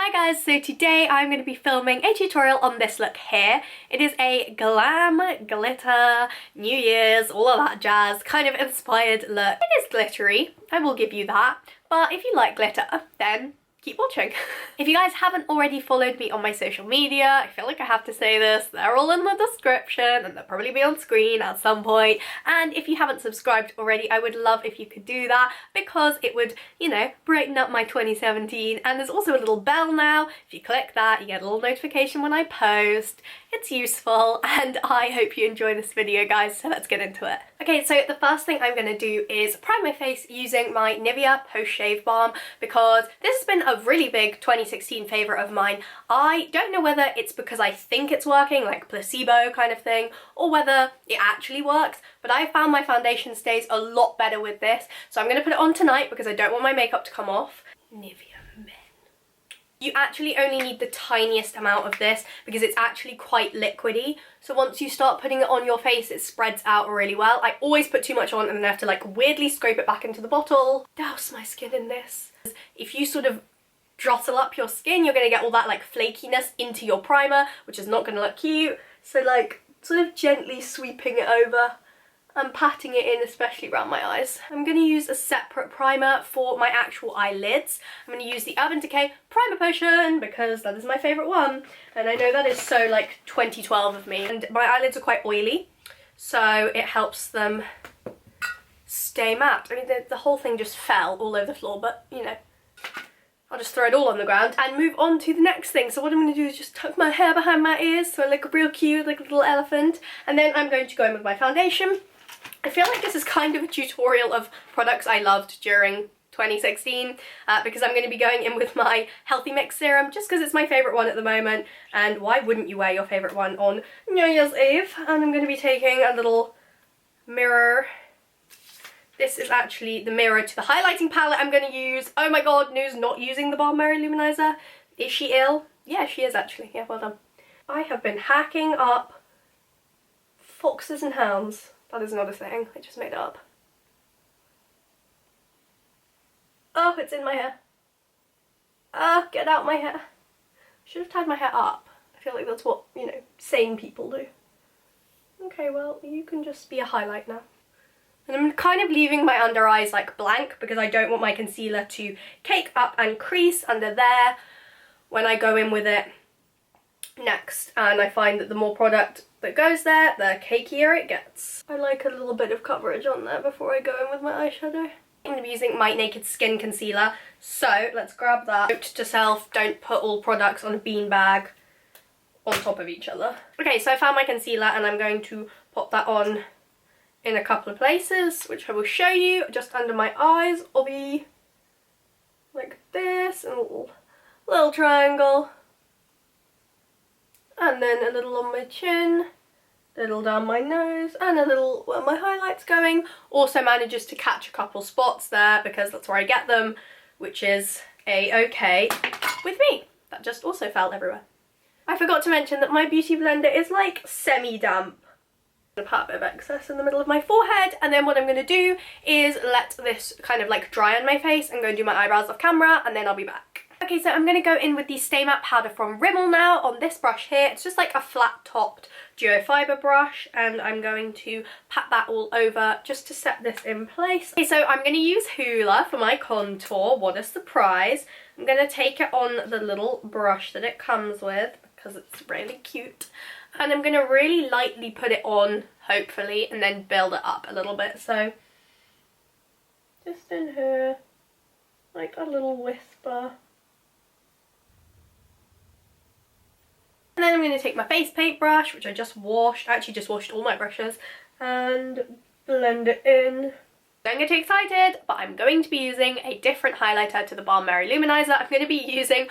Hi guys, so today I'm going to be filming a tutorial on this look here. It is a glam, glitter, New Year's, all of that jazz kind of inspired look. It is glittery, I will give you that, but if you like glitter, then keep watching. If you guys haven't already followed me on my social media, I feel like I have to say this, they're all in the description and they'll probably be on screen at some point. And if you haven't subscribed already, I would love if you could do that because it would, you know, brighten up my 2017. And there's also a little bell now. If you click that, you get a little notification when I post. It's useful and I hope you enjoy this video, guys, so let's get into it. Okay, so the first thing I'm going to do is prime my face using my Nivea post-shave balm because this has been a really big 2016 favourite of mine. I don't know whether it's because I think it's working, like placebo kind of thing, or whether it actually works, but I found my foundation stays a lot better with this, so I'm going to put it on tonight because I don't want my makeup to come off. Nivea Men. You actually only need the tiniest amount of this because it's actually quite liquidy. So once you start putting it on your face, it spreads out really well. I always put too much on and then I have to like weirdly scrape it back into the bottle. Douse my skin in this. If you sort of jostle up your skin, you're going to get all that like flakiness into your primer, which is not going to look cute. So like sort of gently sweeping it over and patting it in, especially around my eyes. I'm going to use a separate primer for my actual eyelids. I'm going to use the Urban Decay Primer Potion because that is my favourite one. And I know that is so like 2012 of me. And my eyelids are quite oily, so it helps them stay matte. I mean, the whole thing just fell all over the floor, but you know, I'll just throw it all on the ground and move on to the next thing. So what I'm going to do is just tuck my hair behind my ears so I look real cute, like a little elephant. And then I'm going to go in with my foundation. I feel like this is kind of a tutorial of products I loved during 2016 because I'm going to be going in with my Healthy Mix serum just because it's my favourite one at the moment, and why wouldn't you wear your favourite one on New Year's Eve? And I'm going to be taking a little mirror. This is actually the mirror to the highlighting palette I'm going to use. Oh my god, Noo's not using the Balm Berry Luminizer. Is she ill? Yeah, she is actually. Yeah, well done. I have been hacking up foxes and hounds. That is not a thing, I just made it up. Oh, it's in my hair. Oh, get out my hair. Should have tied my hair up. I feel like that's what, you know, sane people do. Okay, well, you can just be a highlight now. And I'm kind of leaving my under eyes like blank because I don't want my concealer to cake up and crease under there when I go in with it next. And I find that the more product that goes there, the cakier it gets. I like a little bit of coverage on there before I go in with my eyeshadow. I'm going to be using my Naked Skin concealer, so let's grab that. Note to self, don't put all products on a beanbag on top of each other. Okay, so I found my concealer and I'm going to pop that on in a couple of places, which I will show you. Just under my eyes, I'll be like this, and a little triangle. And then a little on my chin, a little down my nose, and a little where my highlight's going. Also manages to catch a couple spots there because that's where I get them, which is a-okay with me. That just also fell everywhere. I forgot to mention that my beauty blender is like semi-damp. I'm gonna pat a bit of excess in the middle of my forehead, and then what I'm going to do is let this kind of like dry on my face and go and do my eyebrows off camera, and then I'll be back. Okay, so I'm going to go in with the Stay Matte powder from Rimmel now on this brush here. It's just like a flat-topped duo fibre brush, and I'm going to pat that all over just to set this in place. Okay, so I'm going to use Hoola for my contour. What a surprise. I'm going to take it on the little brush that it comes with because it's really cute. And I'm going to really lightly put it on, hopefully, and then build it up a little bit. So, just in here, like a little whisper. And then I'm going to take my face paint brush, which I just washed. I actually just washed all my brushes, and blend it in. Don't get too excited, but I'm going to be using a different highlighter to the Balm Berry Luminizer. I'm going to be using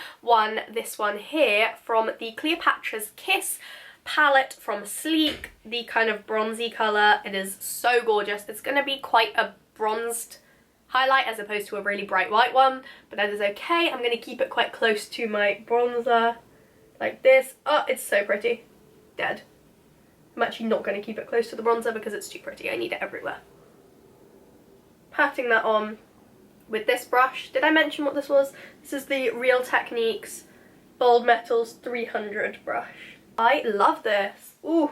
this one here from the Cleopatra's Kiss palette from Sleek, the kind of bronzy colour. It is so gorgeous. It's going to be quite a bronzed highlight as opposed to a really bright white one, but that is okay. I'm going to keep it quite close to my bronzer, like this. Oh, it's so pretty. Dead. I'm actually not going to keep it close to the bronzer because it's too pretty. I need it everywhere. Patting that on with this brush. Did I mention what this was? This is the Real Techniques Bold Metals 300 brush. I love this. Ooh,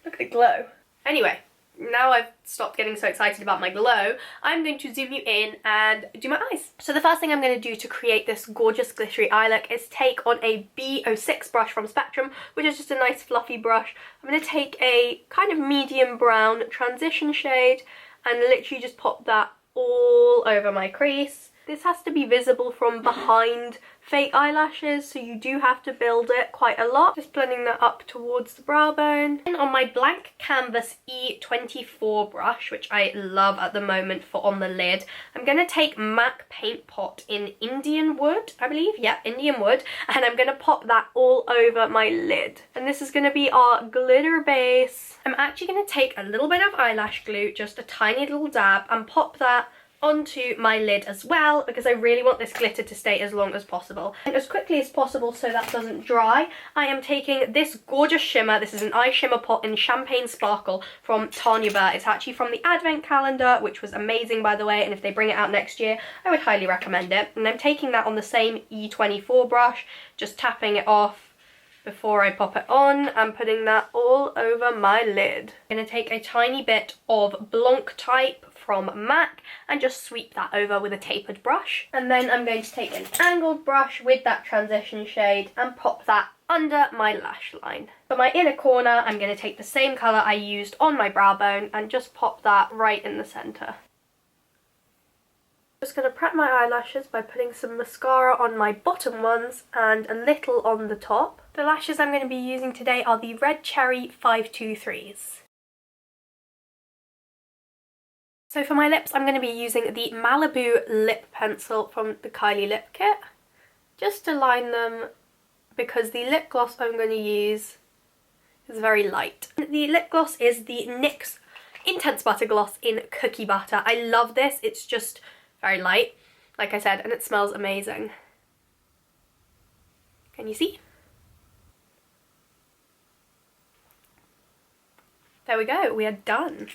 look at the glow. Anyway, now I've stopped getting so excited about my glow, I'm going to zoom you in and do my eyes. So the first thing I'm going to do to create this gorgeous glittery eye look is take on a B06 brush from Spectrum, which is just a nice fluffy brush. I'm going to take a kind of medium brown transition shade and literally just pop that all over my crease. This has to be visible from behind fake eyelashes, so you do have to build it quite a lot. Just blending that up towards the brow bone. And on my blank canvas E24 brush, which I love at the moment for on the lid, I'm going to take MAC Paint Pot in Indian Wood, I believe. Yeah, Indian Wood. And I'm going to pop that all over my lid. And this is going to be our glitter base. I'm actually going to take a little bit of eyelash glue, just a tiny little dab, and pop that onto my lid as well, because I really want this glitter to stay as long as possible and as quickly as possible so that doesn't dry. I am taking this gorgeous shimmer. This is an eye shimmer pot in Champagne Sparkle from Tanya Burr. It's actually from the Advent calendar, which was amazing, by the way, and if they bring it out next year, I would highly recommend it. And I'm taking that on the same E24 brush, just tapping it off before I pop it on and putting that all over my lid. I'm going to take a tiny bit of Blanc Type from MAC and just sweep that over with a tapered brush. And then I'm going to take an angled brush with that transition shade and pop that under my lash line. For my inner corner, I'm going to take the same colour I used on my brow bone and just pop that right in the centre. Just going to prep my eyelashes by putting some mascara on my bottom ones and a little on the top. The lashes I'm going to be using today are the Red Cherry 523s. So for my lips, I'm going to be using the Malibu lip pencil from the Kylie Lip Kit, just to line them, because the lip gloss I'm going to use is very light. The lip gloss is the NYX Intense Butter Gloss in Cookie Butter. I love this. It's just very light, like I said, and it smells amazing. Can you see? There we go, we are done.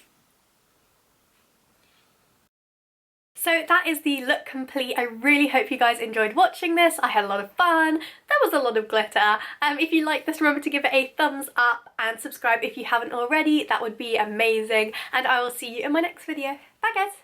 So that is the look complete. I really hope you guys enjoyed watching this. I had a lot of fun. There was a lot of glitter. If you like this, remember to give it a thumbs up and subscribe if you haven't already. That would be amazing. And I will see you in my next video. Bye guys!